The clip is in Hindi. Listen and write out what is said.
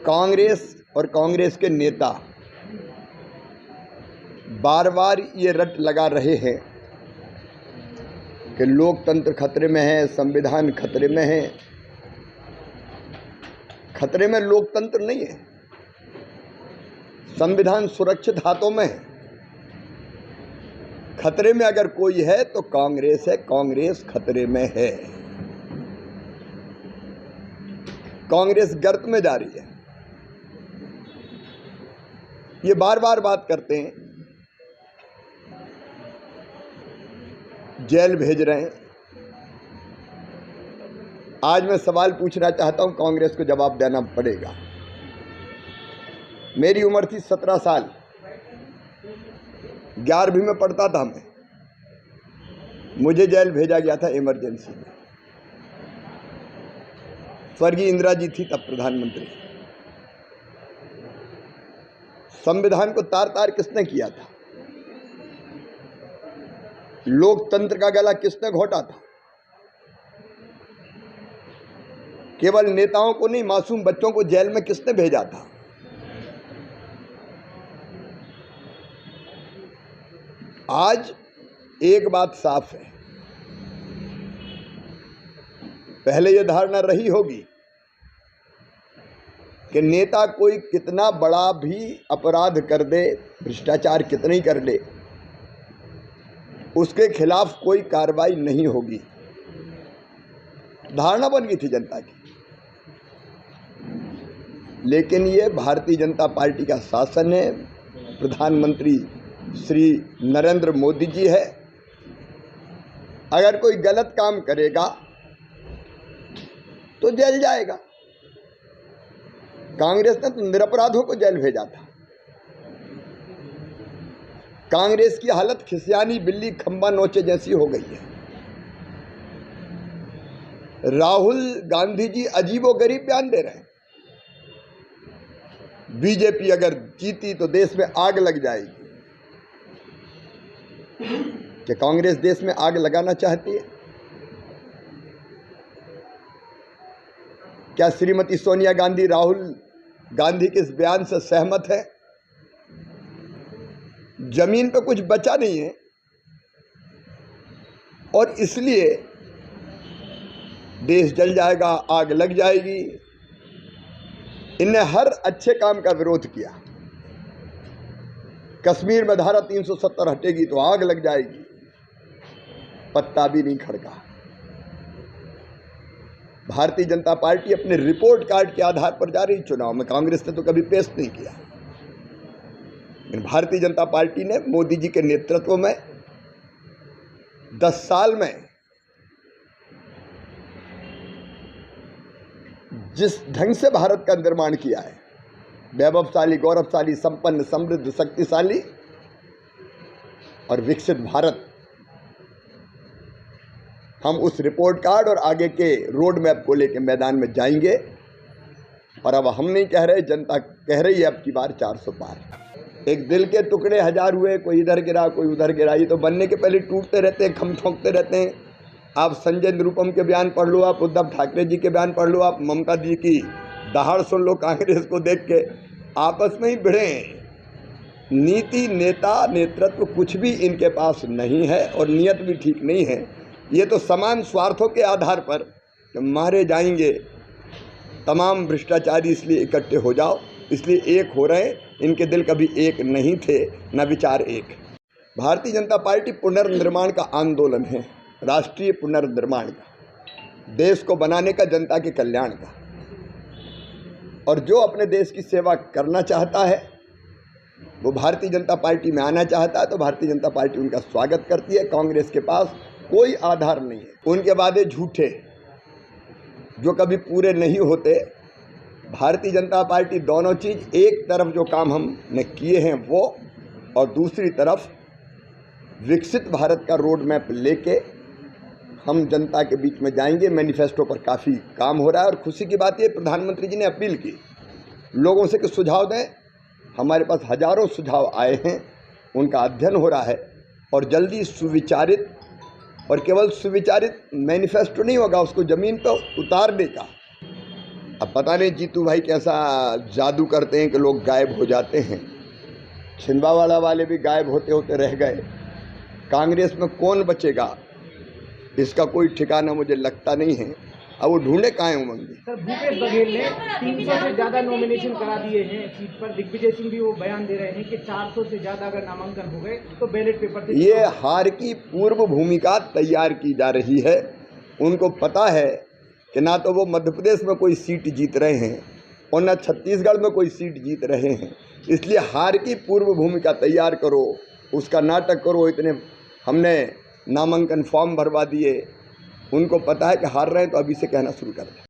कांग्रेस और कांग्रेस के नेता बार बार ये रट लगा रहे हैं कि लोकतंत्र खतरे में है, संविधान खतरे में है। खतरे में लोकतंत्र नहीं है, संविधान सुरक्षित हाथों में है। खतरे में अगर कोई है तो कांग्रेस है, कांग्रेस खतरे में है। कांग्रेस गर्त में जा रही है। ये बार बार बात करते हैं, जेल भेज रहे हैं। आज मैं सवाल पूछना चाहता हूं, कांग्रेस को जवाब देना पड़ेगा। मेरी उम्र थी 17 साल, 11वीं में पढ़ता था मैं। मुझे जेल भेजा गया था इमरजेंसी में। स्वर्गीय इंदिरा जी थी तब प्रधानमंत्री। संविधान को तार तार किसने किया था? लोकतंत्र का गला किसने घोटा था? केवल नेताओं को नहीं, मासूम बच्चों को जेल में किसने भेजा था? आज एक बात साफ है, पहले यह धारणा रही होगी कि नेता कोई कितना बड़ा भी अपराध कर दे, भ्रष्टाचार कितना ही कर ले, उसके खिलाफ कोई कार्रवाई नहीं होगी। धारणा बन गई थी जनता की। लेकिन ये भारतीय जनता पार्टी का शासन है, प्रधानमंत्री श्री नरेंद्र मोदी जी है। अगर कोई गलत काम करेगा तो जेल जाएगा। कांग्रेस ने तो निरपराधों को जेल भेजा था। कांग्रेस की हालत खिसियानी बिल्ली खंबा नोचे जैसी हो गई है। राहुल गांधी जी अजीबोगरीब बयान दे रहे हैं। बीजेपी अगर जीती तो देश में आग लग जाएगी। क्या कांग्रेस देश में आग लगाना चाहती है? क्या श्रीमती सोनिया गांधी राहुल गांधी के इस बयान से सहमत है? जमीन पे कुछ बचा नहीं है और इसलिए देश जल जाएगा, आग लग जाएगी। इनने हर अच्छे काम का विरोध किया। कश्मीर में धारा 370 हटेगी तो आग लग जाएगी, पत्ता भी नहीं खड़का। भारतीय जनता पार्टी अपने रिपोर्ट कार्ड के आधार पर जा रही चुनाव में। कांग्रेस ने तो कभी पेश नहीं किया। लेकिन भारतीय जनता पार्टी ने मोदी जी के नेतृत्व में 10 साल में जिस ढंग से भारत का निर्माण किया है, वैभवशाली, गौरवशाली, संपन्न, समृद्ध, शक्तिशाली और विकसित भारत, हम उस रिपोर्ट कार्ड और आगे के रोड मैप को लेकर मैदान में जाएंगे। और अब हम नहीं कह रहे, जनता कह रही है अब की बार 400 पार। एक दिल के टुकड़े हजार हुए, कोई इधर गिरा कोई उधर गिरा। ये तो बनने के पहले टूटते रहते हैं, खम ठोंकते रहते हैं। आप संजय निरुपम के बयान पढ़ लो, आप उद्धव ठाकरे जी के बयान पढ़ लो, आप ममता जी की दहाड़ सुन लो। कांग्रेस को देख के आपस में ही भिड़े हैं। नीति, नेता, नेतृत्व कुछ भी इनके पास नहीं है और नीयत भी ठीक नहीं है। ये तो समान स्वार्थों के आधार पर मारे जाएंगे तमाम भ्रष्टाचारी, इसलिए इकट्ठे हो जाओ, इसलिए एक हो रहे हैं। इनके दिल कभी एक नहीं थे, न विचार एक। भारतीय जनता पार्टी पुनर्निर्माण का आंदोलन है, राष्ट्रीय पुनर्निर्माण का, देश को बनाने का, जनता के कल्याण का। और जो अपने देश की सेवा करना चाहता है, वो भारतीय जनता पार्टी में आना चाहता है, तो भारतीय जनता पार्टी उनका स्वागत करती है। कांग्रेस के पास कोई आधार नहीं है। उनके वादे झूठे जो कभी पूरे नहीं होते। भारतीय जनता पार्टी दोनों चीज़, एक तरफ जो काम हमने किए हैं वो, और दूसरी तरफ विकसित भारत का रोड मैप लेके हम जनता के बीच में जाएंगे। मैनिफेस्टो पर काफ़ी काम हो रहा है और खुशी की बात ये, प्रधानमंत्री जी ने अपील की लोगों से कि सुझाव दें। हमारे पास हजारों सुझाव आए हैं, उनका अध्ययन हो रहा है और जल्दी सुविचारित, और केवल सुविचारित मैनिफेस्टो नहीं होगा, उसको ज़मीन पर उतारने का अब पता नहीं जीतू भाई कैसा जादू करते हैं कि लोग गायब हो जाते हैं। छिंदवाड़ा वाले भी गायब होते होते रह गए। कांग्रेस में कौन बचेगा इसका कोई ठिकाना मुझे लगता नहीं है। अब वो ढूंढे कहाँ हैं उमंग जी। सर, भूपेश बघेल ने 300 से ज्यादा नॉमिनेशन करा दिए हैं सीट पर। दिग्विजय सिंह भी वो बयान दे रहे हैं कि 400 से ज्यादा अगर नामांकन हो गए तो बैलेट पेपर से ये हार की पूर्व भूमिका तैयार की जा रही है। उनको पता है कि ना तो वो मध्य प्रदेश में कोई सीट जीत रहे हैं और ना छत्तीसगढ़ में कोई सीट जीत रहे हैं। इसलिए हार की पूर्व भूमिका तैयार करो, उसका नाटक करो। इतने हमने नामांकन फॉर्म भरवा दिए, उनको पता है कि हार रहे हैं तो अभी से कहना शुरू कर दें।